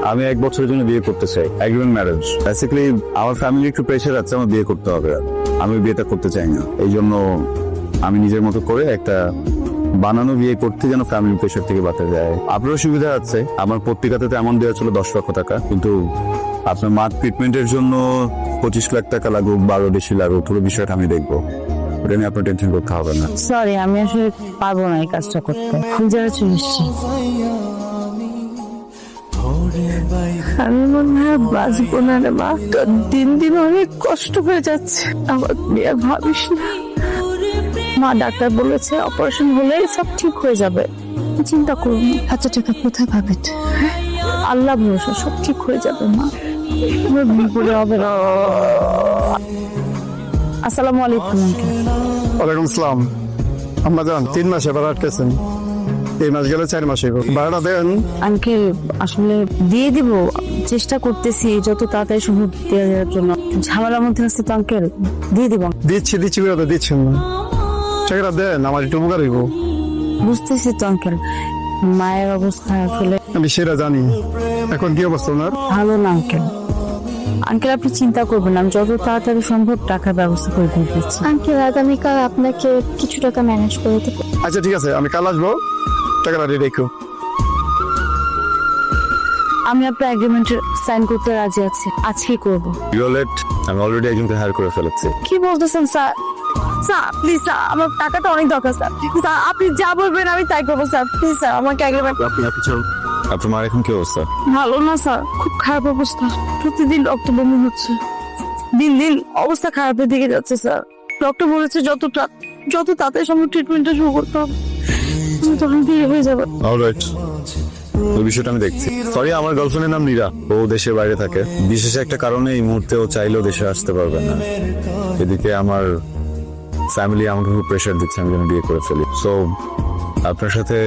আমি 1 বছরের জন্য বিয়ে করতে চাই, এগ্রিমেন্ট ম্যারেজ। বেসিক্যালি আমার ফ্যামিলি একটু প্রেশার আছে, আমার বিয়ে করতে হবে। আমি বিয়েটা করতে চাই না, এই জন্য আমি নিজের মতো করে একটা বানানো বিয়ে করতে যেন ফ্যামিলি প্রেশার থেকে বাঁচা যায়। আপনারও সুবিধা আছে, আমার পত্রিকাতে তো এমন দেওয়া ছিল 10 লক্ষ টাকা, কিন্তু আপনার মার ট্রিটমেন্টের জন্য 25 লাখ টাকা লাগুক, 12 বেশি লাগুক, পুরো বিষয়টা আমি দেখবো। ওটা নিয়ে আপনার টেনশন করতে হবে না। সরি, আমি আসলে পারবো না এই কাজটা করতে। খুঁজে চলে এসছি। আমি মনে হয় বাঁচবো না রে মা। তোর দিন দিন অনেক কষ্ট হয়ে যাচ্ছে। আমার বিয়ে ভাবিস না মা, ডাক্তার বলেছে অপারেশন হলেই সব ঠিক হয়ে যাবে। চিন্তা করুন, এত টাকা কোথায় পাবে? আল্লাহ ভরসা, সব ঠিক হয়ে যাবে মা। আমার বিপদে হবে না। আসসালামু আলাইকুম। ওয়ালাইকুম আসসালাম। আম্মা জান 3 মাসে ভাড়া আটকেছেন, এই মাস গেলে 4 মাস হইব। ভাড়াটা দেন। আঙ্কেল আসলে দিয়ে দিব, চেষ্টা করতেছি যত তাড়াতাড়ি সম্ভব দেওয়া যাওয়ার জন্য। ঝামেলার মধ্যে আছে তো আঙ্কেল, দিয়ে দিব। দিচ্ছি করে তো দিচ্ছেন না, টাকাটা দেন, আমার একটু উপকার হইব। বুঝতেছি তো আঙ্কেল, মায়ের অবস্থা আসলে আমি সেটা জানি। এখন কি অবস্থা ওনার? ভালো না আঙ্কেল। আঙ্কেল আপনি চিন্তা করবেন না, আমি যত তাড়াতাড়ি সম্ভব টাকার ব্যবস্থা করে দিচ্ছি। আঙ্কেল আগামীকাল আপনাকে কিছু টাকা ম্যানেজ করে দেবো। আচ্ছা ঠিক আছে, আমি কাল আসবো, টাকাটা রেডি রেখো। আমি আপনার এগ্রিমেন্টে সাইন করতে রাজি আছি, আজকেই করব। ভিওলেট, আমি অলরেডি একজনকে হায়ার করে ফেলেছি। কি বলতেছেন স্যার? স্যার প্লিজ স্যার, আমার টাকাটা অনেক দরকার স্যার। স্যার আপনি যা বলবেন আমি তাই করবো স্যার। প্লিজ স্যার, আমাকে এগ্রিমেন্ট। আপনার মার এখন কি অবস্থা? ভালো না স্যার, খুব খারাপ অবস্থা। প্রতিদিন রক্ত বমি হচ্ছে, দিন দিন অবস্থা খারাপের দিকে যাচ্ছে স্যার। ডক্টর বলেছে যত তাড়াতাড়ি সম্ভব ট্রিটমেন্টটা শুরু করতে হবে, তখন দেরি হয়ে যাবে। অলরাইট, ওই বিষয়টা আমি দেখছি। সরি, আমার গার্লফ্রেন্ডের নাম নীরা, ও দেশের বাইরে থাকে। বিশেষ একটা কারণে এই মুহূর্তে ও চাইলেও দেশে আসতে পারবে না। এদিকে আমার ফ্যামিলি আমাকে খুব প্রেশার দিচ্ছে আমি যেন বিয়ে করে ফেলি। সো আপনার সাথে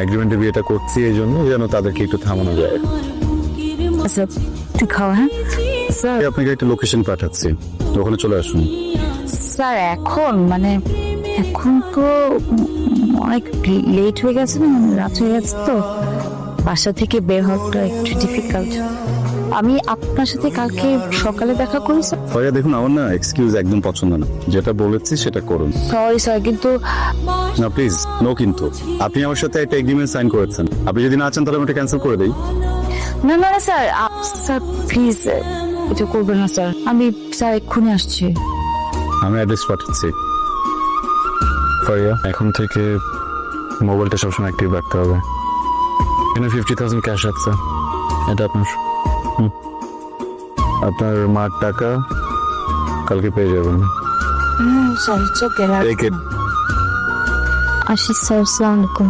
এগ্রিমেন্টে বিয়েটা করছি এই জন্য যেন তাদেরকে একটু থামানো যায়। আচ্ছা তুই খাওয়া। হ্যাঁ স্যার। আপনাকে একটা লোকেশন পাঠাচ্ছি, ওখানে চলে আসুন। স্যার এখন তো অনেক লেট হয়ে গেছে না, রাত হয়ে গেছে তো, বাসা থেকে বের হওয়াটা একটু ডিফিকাল্ট। আমি আপনার সাথে কালকে সকালে দেখা করি স্যার। ফারিয়া দেখুন, আমার না এক্সকিউজ একদম পছন্দ না, যেটা বলেছি সেটা করুন। সরি স্যার, কিন্তু না প্লিজ, নো কিন্তু। আপনি আমার সাথে একটা এগ্রিমেন্ট সাইন করেছেন, আপনি যদি না চান তাহলে আমি এটা ক্যান্সেল করে দেই। না না না স্যার, স্যার প্লিজ এটা করবেন না স্যার। আমি স্যার এক্ষুনি আসছি। আমি অ্যাড্রেস পাঠাচ্ছি। ফারিয়া, এখন থেকে মোবাইলটা সবসময় অ্যাক্টিভ রাখতে হবে। এখানে 50,000 ক্যাশ আছে, এটা আপনার। আপনার মার টাকা কালকে পেয়ে যাবেন। Sir Take it. আসি স্যার, আসসালামু আলাইকুম।